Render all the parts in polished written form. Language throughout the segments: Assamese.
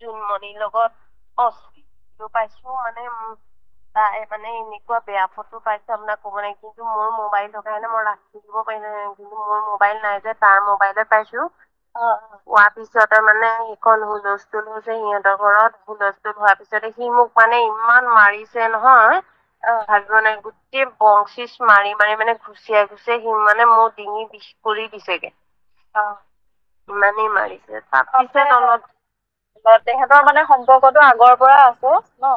জোনমণিৰ লগত অশ্লীল পাইছো মানে তাই মানে এনেকুৱা বেয়া ফটো পাইছে আপোনাক ক'ব নাই কিন্তু মোৰ মোবাইল থকা কাৰণে মই ৰাখি দিব পাৰিলো কিন্তু মোৰ মোবাইল নাই যে তাৰ মোবাইলত পাইছো হোৱাৰ পিছতে মানে সেইখন হুলস্থুল হৈছে সিহঁতৰ ঘৰত হুলস্থুল হোৱাৰ পিছতে সি মোক মানে ইমান মাৰিছে নহয় ভাবিব নাই গোটেই বংচিচ মাৰি মাৰি মানে ঘুচিয়াই সি মানে মোৰ ডিঙি বিষ কৰি দিছেগে ইমানেই মাৰিছে তাৰপিছত অলপ তেহেঁতৰ মানে সম্পৰ্কটো আগৰ পৰা আছে ন?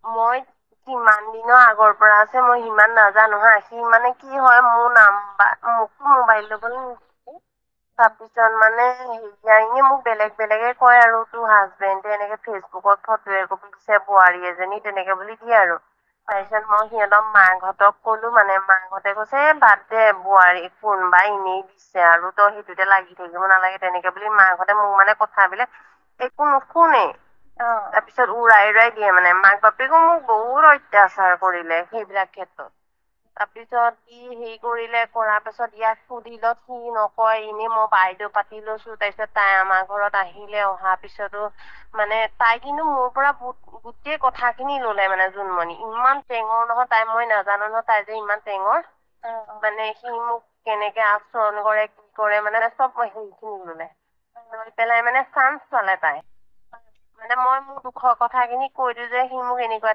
মই কিমান দিনৰ আগৰ পৰা আছে মই সিমান নাজানো হা সি মানে কি হয় মোৰ মোকো মোবাইল ল'বলৈ নিদিয়ে তাৰপিছত মানে হেৰি মোক বেলেগে কয় আৰু তোৰ হাজবেণ্ডে এনেকে ফেচবুকত ফটো একপি দিছে বোৱাৰী এজনী তেনেকে বুলি দিয়ে আৰু তাৰপিছত মই সিহঁতৰ মাকহঁতক কলো মানে মাকহঁতে কৈছে বাদ দে বোৱাৰী কোনবা এনেই দিছে আৰু তই সেইটোতে লাগি থাকিব নালাগে তেনেকে বুলি মাকহঁতে মোক মানে কথাবিলাক একো নুশুনে তাৰপিছত উৰাই দিয়ে মানে মাক বাপেকো মোক বহুত অত্যাচাৰ কৰিলে সেইবিলাক ক্ষেত্ৰত তাৰপিছত ই হেৰি কৰিলে কৰাৰ পাছত ইয়াক সুধিলত সি নকয় এনেই মই বাইদেউ পাতি লৈছো তাৰপিছত তাই আমাৰ ঘৰত আহিলে অহাৰ পিছতো মানে তাই কিন্তু মোৰ পৰা গোটেই কথাখিনি ললে মানে জোনমণি ইমান টেঙৰ নহয় তাই মই নাজানো নহয় তাই যে ইমান টেঙৰ মানে সি মোক কেনেকে আচৰণ কৰে কি কৰে মানে চব সেইখিনি ললে লৈ পেলাই মানে চান্স পালে তাই মানে মই মোৰ দুখৰ কথাখিনি কৈ দিও যে সি মোক এনেকুৱা